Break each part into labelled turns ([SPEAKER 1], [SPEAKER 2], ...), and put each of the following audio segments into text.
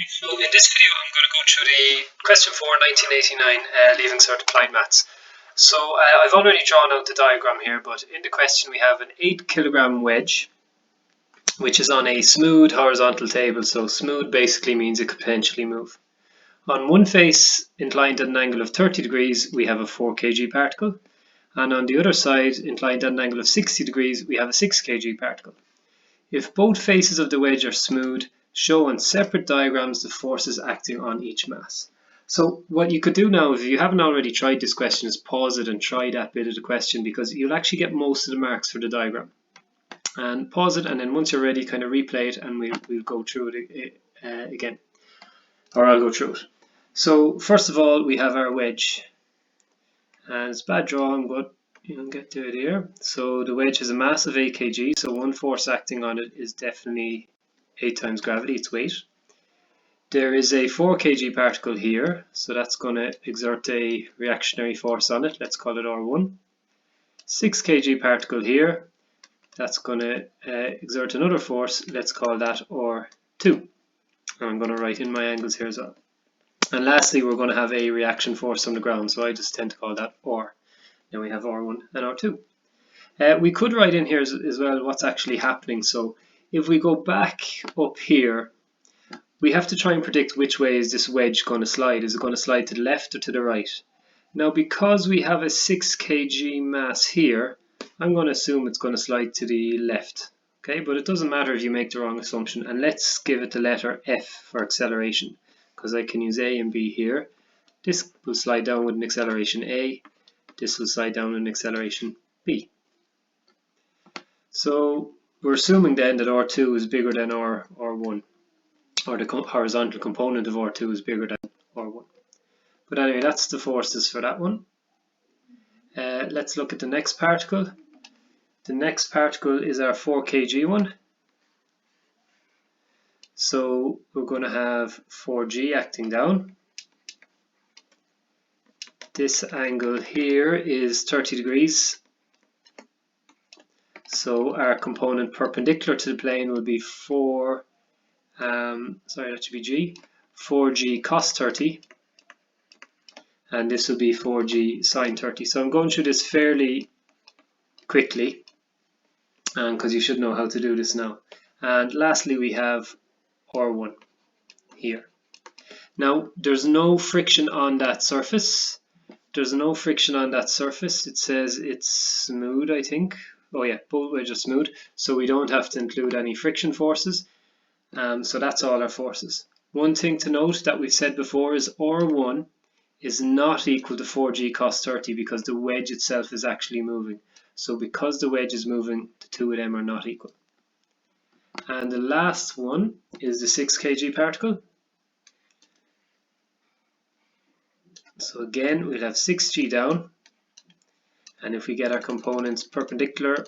[SPEAKER 1] So in this video I'm going to go through the question 4 1989 Leaving Cert Applied Maths. So I've already drawn out the diagram here, but in the question we have an 8 kilogram wedge which is on a smooth horizontal table. So smooth basically means it could potentially move. On one face, inclined at an angle of 30 degrees, we have a 4 kg particle, and on the other side, inclined at an angle of 60 degrees, we have a 6 kg particle. If both faces of the wedge are smooth, show on separate diagrams the forces acting on each mass. So what you could do now, if you haven't already tried this question, is pause it and try that bit of the question, because you'll actually get most of the marks for the diagram. And pause it, and then once you're ready, kind of replay it, and we'll go through it again, or I'll go through it. So first of all, we have our wedge, and it's bad drawing, but you can get the idea. So the wedge has a mass of 8 kg, so one force acting on it is definitely 8 times gravity, its weight. There is a 4 kg particle here, so that's going to exert a reactionary force on it. Let's call it R1. 6 kg particle here, that's going to exert another force. Let's call that R2. And I'm going to write in my angles here as well. And lastly, we're going to have a reaction force on the ground, so I just tend to call that R. Then we have R1 and R2. We could write in here as well what's actually happening. So if we go back up here, we have to try and predict which way is this wedge going to slide. Is it going to slide to the left or to the right? Now, because we have a 6 kg mass here, I'm going to assume it's going to slide to the left. Okay, but it doesn't matter if you make the wrong assumption. And let's give it the letter F for acceleration, because I can use A and B here. This will slide down with an acceleration A. This will slide down with an acceleration B. So we're assuming then that R2 is bigger than R1, or the horizontal component of R2 is bigger than R1. But anyway, that's the forces for that one. Let's look at the next particle. The next particle is our 4 kg one. So we're going to have 4g acting down. This angle here is 30 degrees. So our component perpendicular to the plane will be 4g cos 30. And this will be 4g sine 30. So I'm going through this fairly quickly, because you should know how to do this now. And lastly, we have R1 here. Now, there's no friction on that surface. There's no friction on that surface. It says it's smooth, I think. Oh yeah, both wedges are smooth, so we don't have to include any friction forces. So that's all our forces. One thing to note that we've said before is R1 is not equal to 4g cos 30, because the wedge itself is actually moving. So because the wedge is moving, the two of them are not equal. And the last one is the 6 kg particle. So again, we'll have 6g down, and if we get our components perpendicular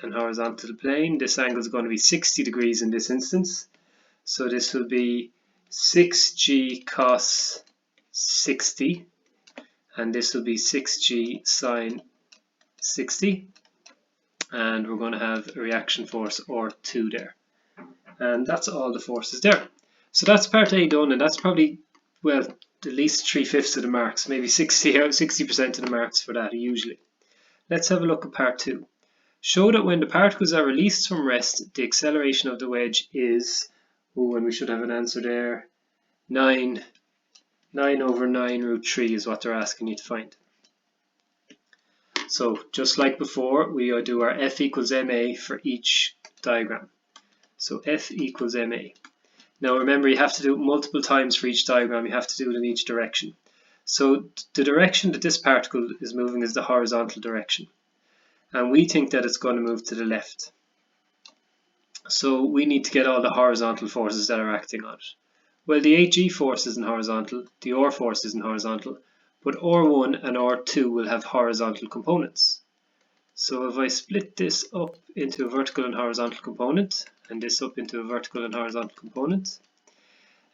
[SPEAKER 1] and horizontal to the plane, this angle is going to be 60 degrees in this instance. So this will be 6g cos 60, and this will be 6g sine 60, and we're going to have a reaction force R2 there. And that's all the forces there. So that's part A done, and that's probably, well, at least 3/5 of the marks, maybe 60% of the marks for that usually. Let's have a look at part 2. Show that when the particles are released from rest, the acceleration of the wedge is, and we should have an answer there, 9 over 9 root 3 is what they're asking you to find. So just like before, we do our F equals ma for each diagram. So F equals ma. Now remember, you have to do it multiple times for each diagram. You have to do it in each direction. So the direction that this particle is moving is the horizontal direction. And we think that it's going to move to the left. So we need to get all the horizontal forces that are acting on it. Well, the 8g force isn't horizontal, the R force isn't horizontal, but R1 and R2 will have horizontal components. So if I split this up into a vertical and horizontal component, and this up into a vertical and horizontal component,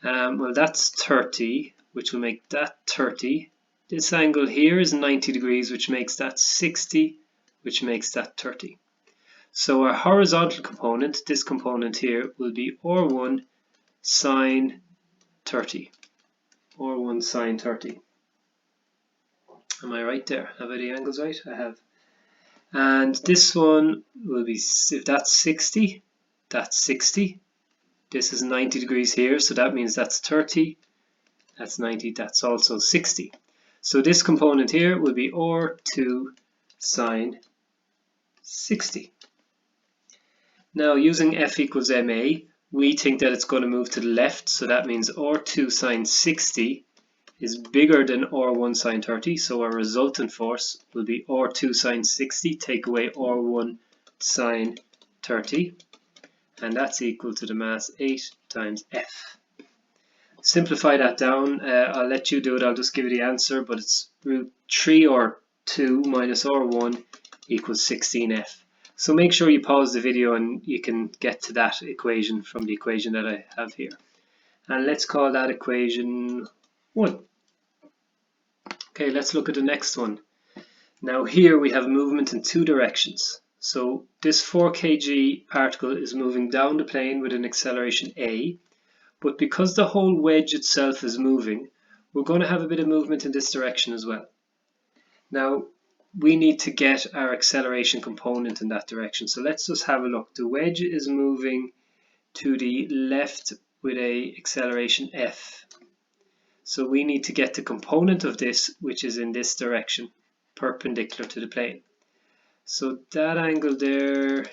[SPEAKER 1] well, that's 30, which will make that 30. This angle here is 90 degrees, which makes that 60, which makes that 30. So our horizontal component, this component here, will be R1 sine 30, or 1 sine 30. Am I right there? Have I the angles right? I have. And this one will be, if that's 60, that's 60. This is 90 degrees here, so that means that's 30. That's 90, that's also 60. So this component here will be R2 sine 60. Now using F equals ma, we think that it's going to move to the left, so that means R2 sine 60 is bigger than R1 sine 30, so our resultant force will be R2 sine 60, take away R1 sine 30, and that's equal to the mass 8 times F. Simplify that down, I'll let you do it, I'll just give you the answer, but it's root 3 R2 minus R1 equals 16F. So make sure you pause the video and you can get to that equation from the equation that I have here. And let's call that equation 1. Okay, let's look at the next one. Now here we have movement in 2 directions. So this 4 kg particle is moving down the plane with an acceleration a, but because the whole wedge itself is moving, we're going to have a bit of movement in this direction as well. Now we need to get our acceleration component in that direction. So let's just have a look. The wedge is moving to the left with a acceleration f. So we need to get the component of this, which is in this direction, perpendicular to the plane. So that angle there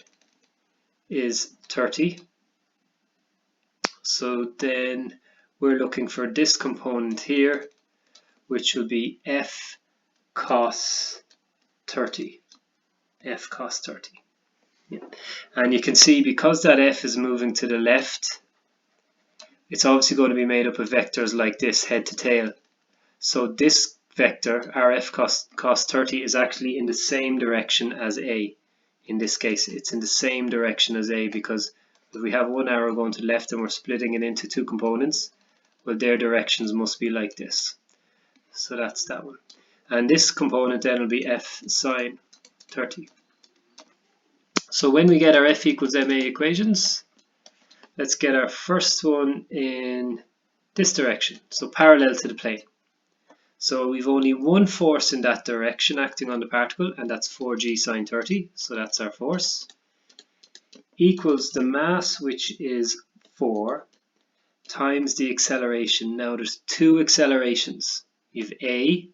[SPEAKER 1] is 30. So then we're looking for this component here, which will be f cos 30. F cos 30. Yeah. And you can see because that f is moving to the left, it's obviously going to be made up of vectors like this, head to tail. So this vector, our f cos 30, is actually in the same direction as a. In this case, it's in the same direction as a, because if we have one arrow going to the left and we're splitting it into 2 components, well, their directions must be like this. So that's that one. And this component then will be f sine 30. So when we get our F equals ma equations, let's get our first one in this direction, so parallel to the plane. So we've only one force in that direction acting on the particle, and that's 4g sine 30, so that's our force, equals the mass, which is 4, times the acceleration. Now there's 2 accelerations. You've a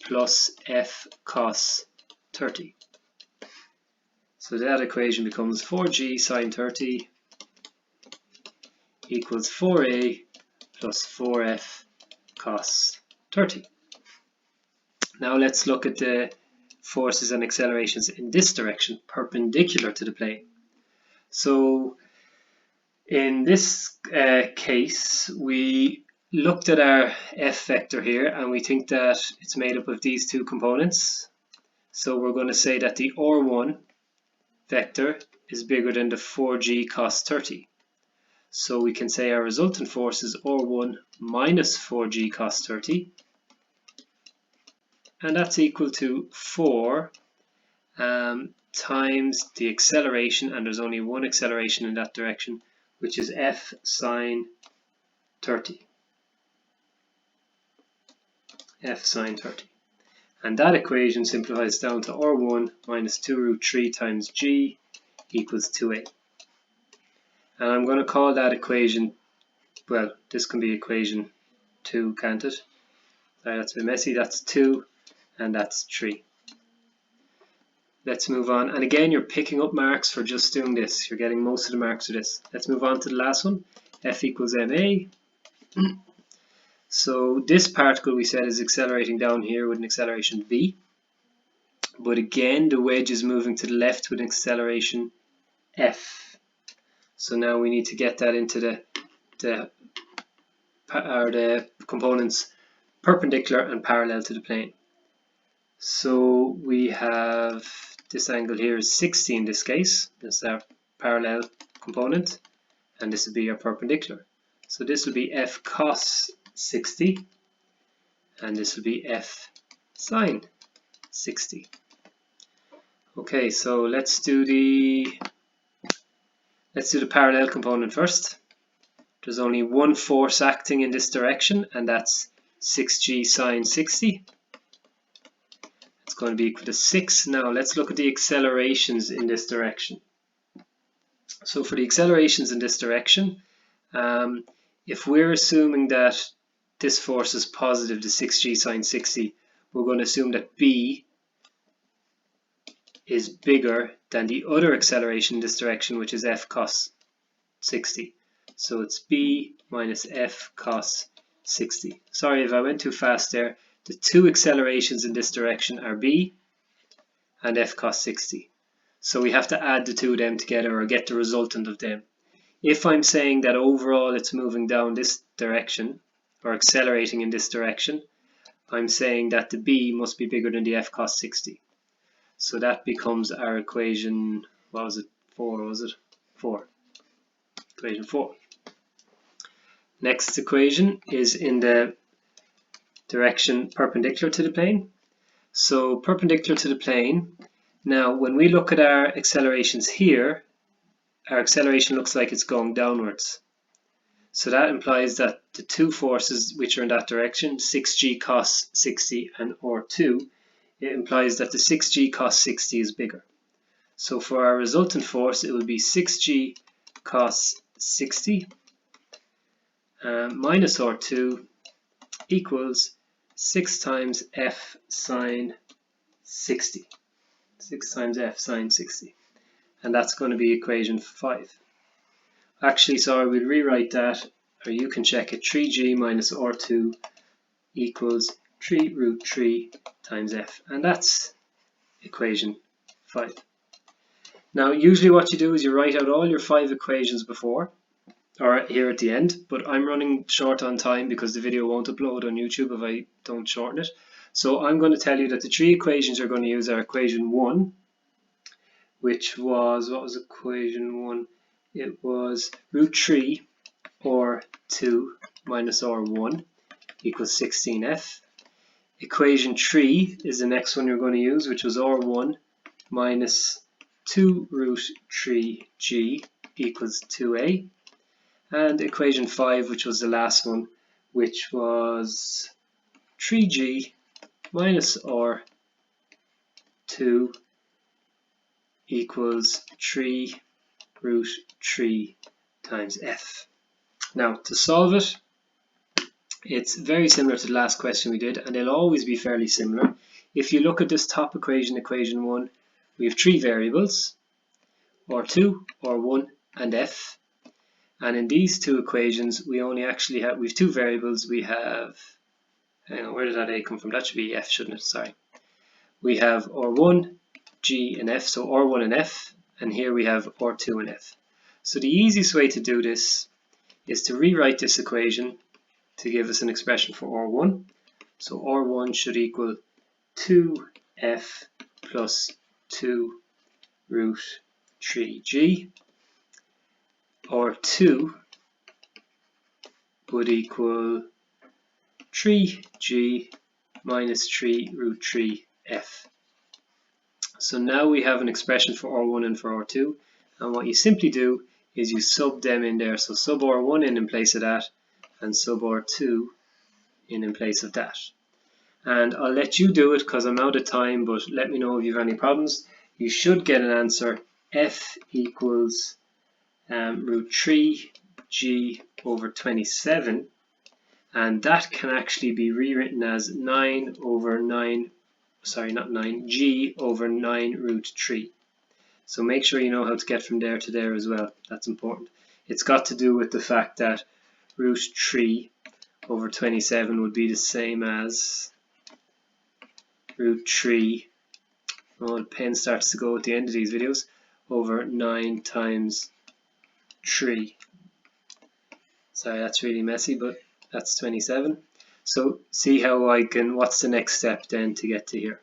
[SPEAKER 1] plus f cos 30. So that equation becomes 4g sine 30 equals 4a plus 4f cos 30. Now let's look at the forces and accelerations in this direction, perpendicular to the plane. So in this case, we looked at our f vector here, and we think that it's made up of these 2 components. So we're going to say that the R1 vector is bigger than the 4g cos 30. So we can say our resultant force is R1 minus 4g cos 30, and that's equal to 4 times the acceleration, and there's only one acceleration in that direction, which is f sine 30. F sine 30. And that equation simplifies down to R1 minus 2 root 3 times g equals 2a. And I'm going to call that equation, well, this can be equation 2, can't it? That's a bit messy. That's 2 and that's 3. Let's move on. And again, you're picking up marks for just doing this. You're getting most of the marks for this. Let's move on to the last one. F equals ma. So this particle we said is accelerating down here with an acceleration v. But again, the wedge is moving to the left with an acceleration f. So now we need to get that into the components perpendicular and parallel to the plane. So we have this angle here is 60 in this case. That's our parallel component, and this will be our perpendicular. So this will be f cos 60, and this will be f sine 60. Okay, so let's do the parallel component first. there's only one force acting in this direction, and that's 6g sine 60. It's going to be equal to 6. Now let's look at the accelerations in this direction. So for the accelerations in this direction, if we're assuming that this force is positive, the 6g sine 60, we're going to assume that b is bigger than the other acceleration in this direction, which is f cos 60. So it's b minus f cos 60. Sorry if I went too fast there. The two accelerations in this direction are b and f cos 60. So we have to add the two of them together or get the resultant of them. If I'm saying that overall it's moving down this direction or accelerating in this direction, I'm saying that the b must be bigger than the f cos 60. So that becomes our equation, what was it, 4 was it? 4. Equation 4. Next equation is in the direction perpendicular to the plane. So perpendicular to the plane, now when we look at our accelerations here, our acceleration looks like it's going downwards. So that implies that the two forces which are in that direction, 6g cos 60 and R2, it implies that the 6g cos 60 is bigger. So for our resultant force, it will be 6g cos 60 minus R2 equals 6 times f sine 60. 6 times f sine 60. And that's going to be equation 5. Actually, sorry, we'll rewrite that, or you can check it. 3g minus R2 equals 3 root 3 times f. And that's equation 5. Now, usually what you do is you write out all your 5 equations before, or here at the end, but I'm running short on time because the video won't upload on YouTube if I don't shorten it. So I'm going to tell you that the 3 equations you're going to use are equation 1, which was, what was equation 1? It was root 3 R2 minus R1 equals 16f. Equation 3 is the next one you're going to use, which was R1 minus 2 root 3g equals 2a. And equation 5, which was the last one, which was 3g minus R2 equals 3 root 3 times f. Now, to solve it, it's very similar to the last question we did, and they'll always be fairly similar. If you look at this top equation, equation 1, we have 3 variables, R2, R1, and f. And in these two equations, we only actually have, we have 2 variables. We have, hang on, where did that a come from? That should be f, shouldn't it? Sorry. We have R1, g, and f, so R1 and f, and here we have R2 and f. So the easiest way to do this is to rewrite this equation to give us an expression for R1. So R1 should equal 2f plus 2 root 3g. R2 would equal 3g minus 3 root 3f. So now we have an expression for R1 and for R2, and what you simply do is you sub them in there. So sub R1 in place of that, and sub R2 in place of that. And I'll let you do it because I'm out of time, but let me know if you have any problems. You should get an answer. F equals root 3g over 27, and that can actually be rewritten as 9 over 9, sorry, not 9, g over 9 root 3. So make sure you know how to get from there to there as well. That's important. It's got to do with the fact that root 3 over 27 would be the same as root 3, oh, the pen starts to go at the end of these videos, over 9 times 3. Sorry, that's really messy, but that's 27. So see how I can, what's the next step then to get to here?